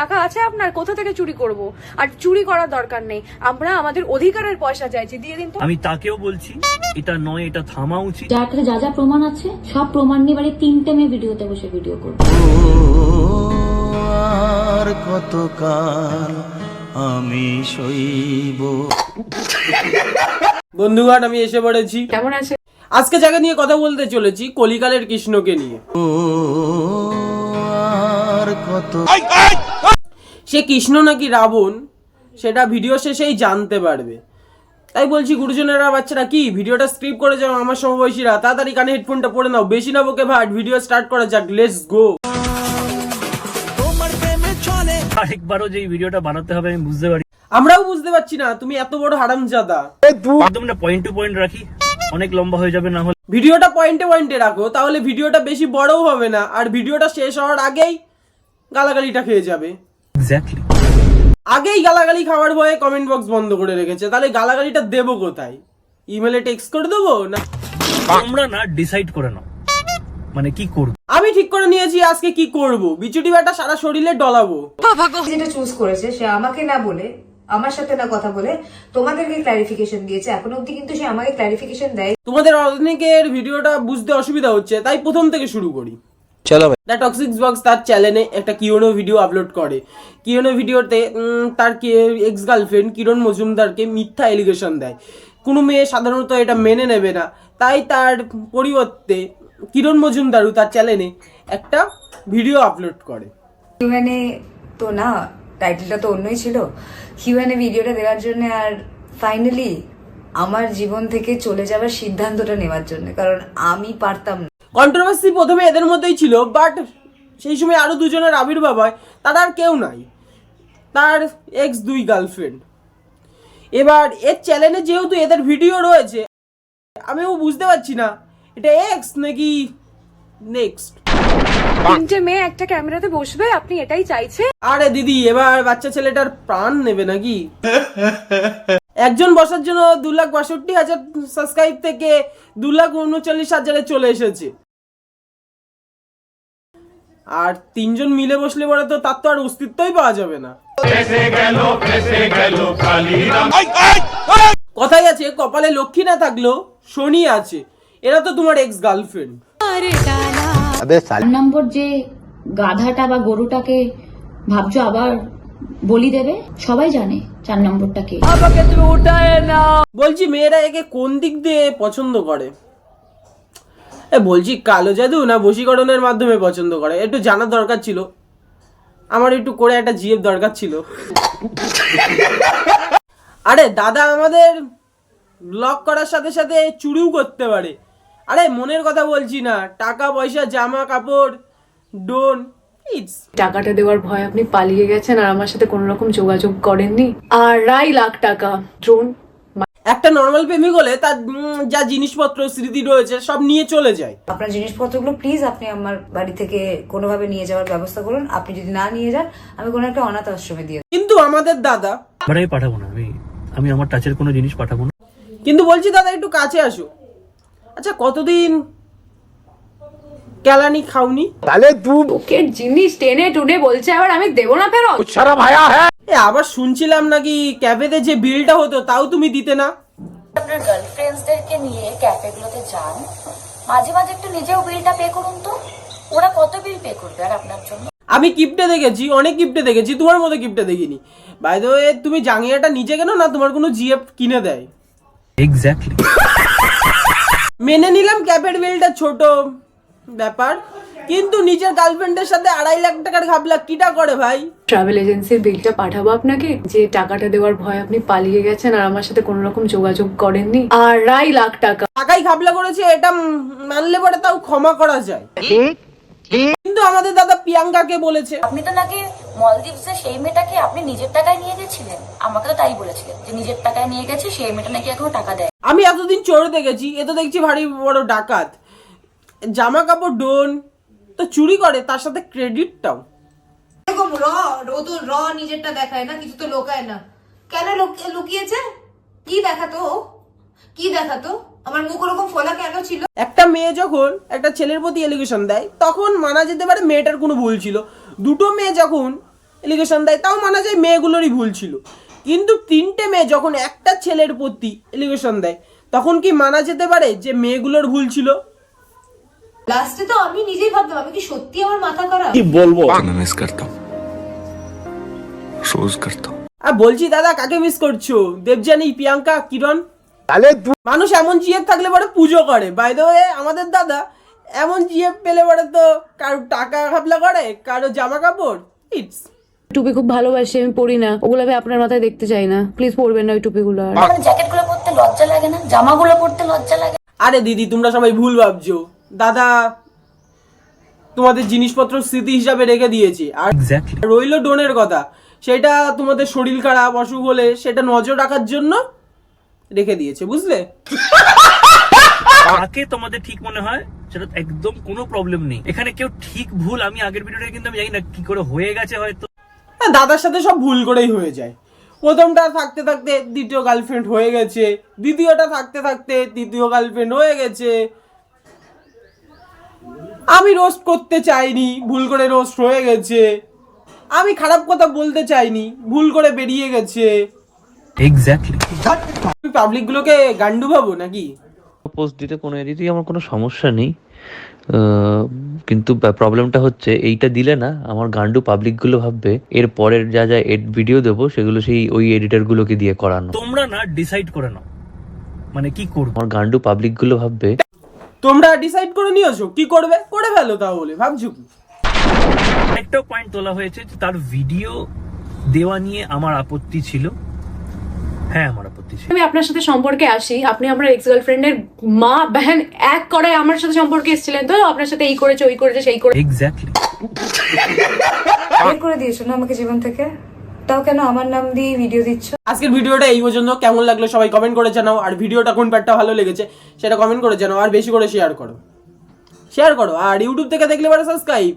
টাকা আছে আপনার, কোথা থেকে চুরি করব? আর চুরি করার দরকার নেই, আমরা আমাদের অধিকারের পয়সা চাইছি, দিয়ে দিন তো। আমি তাকেও বলছি এটা নয়, এটা থামা উচিত। যার কাছে যা যা প্রমাণ আছে সব প্রমাণ নিয়ে বাড়ি 3টে মেয়ে ভিডিওতে বসে ভিডিও করবে। আর কতকাল আমি সইব। বন্ধুগণ, আমি এসে পড়েছি। কেমন আছে? আজকে জায়গা নিয়ে কথা বলতে চলেছি কলিকালের কৃষ্ণকে নিয়ে। আর কত সে কৃষ্ণ নাকি রাবণ সেটা ভিডিও শেষেই জানতে পারবে। তাই বলছি গুরুজনেরা, বাচ্চারা কি ভিডিওটা স্ক্রিপ করে যাও, আমার সমবয়সীরা তাড়াতাড়ি কানে হেডফোনটা পরে নাও, বেশি না বকে ভাট, ভিডিও স্টার্ট করা যাক, লেটস গো। আরেকবারও যে এই ভিডিওটা বানাতে হবে আমি বুঝতে পারি, আমরাও বুঝতে পারছি না তুমি এত বড় হারামজাদা। একদম না, পয়েন্ট টু পয়েন্ট রাখি, অনেক লম্বা হয়ে যাবে না হলে। ভিডিওটা পয়েন্টে পয়েন্টে রাখো, তাহলে ভিডিওটা বেশি বড়ও হবে না, আর ভিডিওটা শেষ হওয়ার আগেই গালাগালিটা খেয়ে যাবে। এক্স্যাক্টলি, আগেই গালাগালি খাওয়ার ভয়ে কমেন্ট বক্স বন্ধ করে রেখেছে, তাহলে গালাগালিটা দেবো কোথায়? ইমেলে টেক্সট করে দেবো না? তোমরা না ডিসাইড করে নাও মানে কি করবে। আমি ঠিক করে নিয়েছি আজকে কি করব, বিচুটি ব্যাটা সারা শরীরে ডলাবো। যেটা চুজ করেছে সে আমাকে না বলে, আমার সাথে না কথা বলে তোমাদেরকে ক্লারিফিকেশন দিয়েছে। এখনো অব্দি কিন্তু সে আমাকে ক্লারিফিকেশন দেয়। তোমাদের অনেকের ভিডিওটা বুঝতে অসুবিধা হচ্ছে, তাই প্রথম থেকে শুরু করি। চলো দ্য টক্সিক বক্স তার চ্যানেলে একটা কিওনো ভিডিও আপলোড করে। কিওনো ভিডিওতে তার এক্স গার্লফ্রেন্ড কিরণ মজুমদারকে মিথ্যা এলিগেশন দেয়। কোনো মেয়ে সাধারণত এটা মেনে নেবে না, তাই তার পরিবর্তে কিরণ মজুমদারও তার চ্যানেলে একটা ভিডিও আপলোড করে। কিউএনএ তো না, টাইটেলটা তো অন্যই ছিল। কিউএনএ ভিডিওটা দেওয়ার জন্য আর ফাইনালি আমার জীবন থেকে চলে যাওয়ার সিদ্ধান্তটা নেওয়ার জন্য, কারণ আমি পারতাম না। কন্ট্রোভার্সি প্রথমে এদের মধ্যেই ছিল, বাট সেই সময় আরো দুজনের আবির্ভাব হয়, তার আর কেউ নাই, তার এক্স 2 গার্লফ্রেন্ড। এবার এর চ্যানেলে যেহেতু এদের ভিডিও রয়েছে, আমিও বুঝতে পারছি না এটা এক্স নাকি নেক্সট। 3টে মেয়ে একটা ক্যামেরাতে বসবে, আপনি এটাই চাইছে? আরে দিদি, এবার বাচ্চা ছেলেটার প্রাণ নেবে নাকি? একজন বসার জন্য 2,62,000 সাবস্ক্রাইব থেকে 2,39,000 চলে এসেছে, আর 3জন মিলে বসলে পরে তো তার তো আর অস্তিত্বই পাওয়া যাবে না। কথাই আছে কপালে লক্ষ্মী না থাকলেও শনি আছে, এরা তো তোমার এক্স গার্লফ্রেন্ড। 4 নম্বর যে গাধাটা বা গরুটাকে ভাবছো আবার বলি দেবে, সবাই জানে 4 নম্বরটাকে। বলছি মেয়েরা একে কোন দিক দিয়ে পছন্দ করে? বলছি কালো জাদু না বশীকরণের মাধ্যমে পছন্দ করে? একটু জানার দরকার ছিল, আমার একটু করে একটা জিএফ দরকার ছিল। আরে দাদা আমাদের ব্লক করার সাথে সাথে চুরিও করতে পারে। আরে মনের কথা বলছি না, টাকা পয়সা জামা কাপড় ডোন ইটস। টাকাটা দেওয়ার ভয় আপনি পালিয়ে গেছেন আর আমার সাথে কোনো রকম যোগাযোগ করেননি। 2.5 লাখ টাকা ড্রোন। একটা নর্মাল প্রেমিক হলে তার যা জিনিসপত্র স্মৃতি রয়েছে সব নিয়ে চলে যায়। আপনার জিনিসপত্রগুলো প্লিজ আপনি আমার বাড়ি থেকে কোনোভাবে নিয়ে যাওয়ার ব্যবস্থা করুন। আপনি যদি না নিয়ে যান, আমি কোনো একটা অনাথ আশ্রমে দিয়ে। কিন্তু আমাদের দাদা, বাট আমি পাঠাবো না, আমি আমার টাচের কোনো জিনিস পাঠাবো না। কিন্তু বলছি দাদা একটু কাছে আসো। আচ্ছা কতদিন কেলানি খাওনি? ওকের জিনিস টেনে টুনে বলছে আবার আমি দেবো না ফেরত। আবার শুনছিলাম নাকি ক্যাফেতে যে বিলটা হতো তাও তুমি দিতে না। আপনার গার্লফ্রেন্ডসদেরকে নিয়ে ক্যাফেগুলোতে যান, মাঝে মাঝে একটু নিজেও বিলটা পে করুন তো। ওরা কত বিল পে করবে আর আপনার জন্য? আমি গিফটে দেখেছি, অনেক গিফটে দেখেছি, তোমার মতো গিফটে দেখিনি। বাই দ্য ওয়ে, তুমি জাঙ্গিয়াটা নিজে কেন না তোমার কোনো জিএফ কিনে দেয়? এক্স্যাক্টলি, মেনে নিলাম ক্যাফের বিলটা ছোট ব্যাপার, কিন্তু নিজের গার্লফ্রেন্ডের সাথে 2.5 লাখ টাকার ঘাবলা কিটা করে ভাই? ট্রাভেল এজেন্সির বিলটা পাঠাবো আপনাকে, যে টাকাটা দেওয়ার ভয় আপনি পালিয়ে গেছেন আর আমার সাথে কোনো রকম যোগাযোগ করেননি। 2.5 লাখ টাকা টাকাই ঘাবলা করেছে, এটা মানলে পরে তাও ক্ষমা করা যায়। কিন্তু আমাদের দাদা প্রিয়াঙ্কাকে বলেছে, আপনি তো নাকি মলদ্বীপসে সেই মেয়েটাকে আপনি নিজের টাকায় নিয়ে গেছিলেন। আমাকে তো তাই বলেছিলেন যে নিজের টাকায় নিয়ে গেছে, সেই মেয়েটা নাকি এখনো টাকা দেয়। আমি এতদিন চোর দেখেছি, এ তো দেখছি ভারী বড় ডাকাত। জামা কাপড় ডোন তো চুরি করে, তার সাথে ক্রেডিটটাও। এরকম র নিজেরটা দেখায় না, কিছু তো লোকায় না। কেন লুকিয়েছে? কি দেখাতো? কি দেখাতো? আমার মুখ ওরকম ফোলা কেন ছিল? একটা মেয়ে যখন একটা ছেলের প্রতি এলিগেশন দেয় তখন মানা যেতে পারে মেয়েটার কোনো ভুল ছিল। দুটো মেয়ে যখন এলিগেশন দেয়, তাও মানা যায় মেয়েগুলোরই ভুল ছিল। কিন্তু 3টে মেয়ে যখন একটা ছেলের প্রতি এলিগেশন দেয়, তখন কি মানা যেতে পারে যে মেয়েগুলোর ভুল ছিল? লাস্টে তো আমি নিজেই ভাবতাম আমি কি সত্যি আমার মাথা খারাপ। मिस करता हूँ, रोज करता हूँ। আর বলছি দাদা, কাকে মিস করছো? দেবজানি, প্রিয়াঙ্কা, কিরণ? মানুষ এমন জিএফ থাকলে পরে পুজো করে। বাই দ্য ওয়ে, আমাদের দাদা এমন জিএফ পেলে পরে তো কারো টাকা খাপলা করে, কারো জামা কাপড়। ইটস টুপি খুব ভালোবাসি, আমি পরি না ওগুলো, আমি আপনার মাথায় দেখতে চাই না, প্লিজ পরবেন না ওই টুপিগুলো। আর আমার জ্যাকেটগুলো পরতে লজ্জা লাগে না? জামাগুলো পরতে লজ্জা লাগে? আরে দিদি, তোমরা সবাই ভুল ভাবছো। দাদা তোমাদের জিনিসপত্র স্মৃতি হিসাবে রেখে দিয়েছে। আর এক্স্যাক্টলি। রইলো ডোনের কথা, সেটা তোমাদের শরীর খারাপ, অসুখ হলে সেটা নজর রাখার জন্য রেখে দিয়েছে, বুঝলে? কাকে তোমাদের ঠিক মনে হয় সেটা একদম কোনো প্রবলেম নেই। এখানে কেউ ঠিক ভুল, আমি আগের ভিডিওটা কিন্তু আমি জানি না কি করে হয়ে গেছে, হয়তো দাদার সাথে সব ভুল করেই হয়ে যায়। প্রথমটা থাকতে থাকতে দ্বিতীয় গার্লফ্রেন্ড হয়ে গেছে, দ্বিতীয়টা থাকতে থাকতে তৃতীয় গার্লফ্রেন্ড হয়ে গেছে। আমি রোস্ট করতে চাইনি, ভুল করে রোস্ট হয়ে গেছে। আমি খারাপ কথা বলতে চাইনি, ভুল করে বেরিয়ে গেছে। এক্স্যাক্টলি। পাবলিক গুলোকে গান্ডু ভাবো নাকি? পোস্ট দিতে কোনো এডিটই আমার কোনো সমস্যা নেই, কিন্তু প্রবলেমটা হচ্ছে এইটা দিলে না আমার গান্ডু পাবলিকগুলো ভাববে এর পরের যা যা ভিডিও দেবো সেগুলো সেই ওই এডিটরগুলোকে দিয়ে করানো। তোমরা না ডিসাইড করে নাও মানে কি করবো। আমার গান্ডু পাবলিকগুলো ভাববে। তোমরা ডিসাইড করে নিয়েছো কি করবে, করে ফেলো তাহলে, ভাবছো কি? একটা পয়েন্ট তোলা হয়েছে যে তার ভিডিও দেওয়া নিয়ে আমার আপত্তি ছিল। হ্যাঁ, আমার আপত্তি ছিল। আমি আপনার সাথে সম্পর্কে আসি, আপনি আমার এক্স গার্লফ্রেন্ডের মা বহন এক করে আমার সাথে সম্পর্কে এসেছিলেন, তো আপনার সাথে এই করেছে ওই করেছে সেই করে। এক্স্যাক্টলি। বের করে দিয়েছো না আমাকে জীবন থেকে, তাও কেন আমার নাম দিয়ে ভিডিও দিচ্ছ? আজকের ভিডিওটা এই পর্যন্ত। কেমন লাগলো সবাই কমেন্ট করে জানাও, আর ভিডিওটা কোন পার্টটা ভালো লেগেছে সেটা কমেন্ট করে জানাও, আর বেশি করে শেয়ার করো। আর ইউটিউব থেকে দেখলে পরে সাবস্ক্রাইব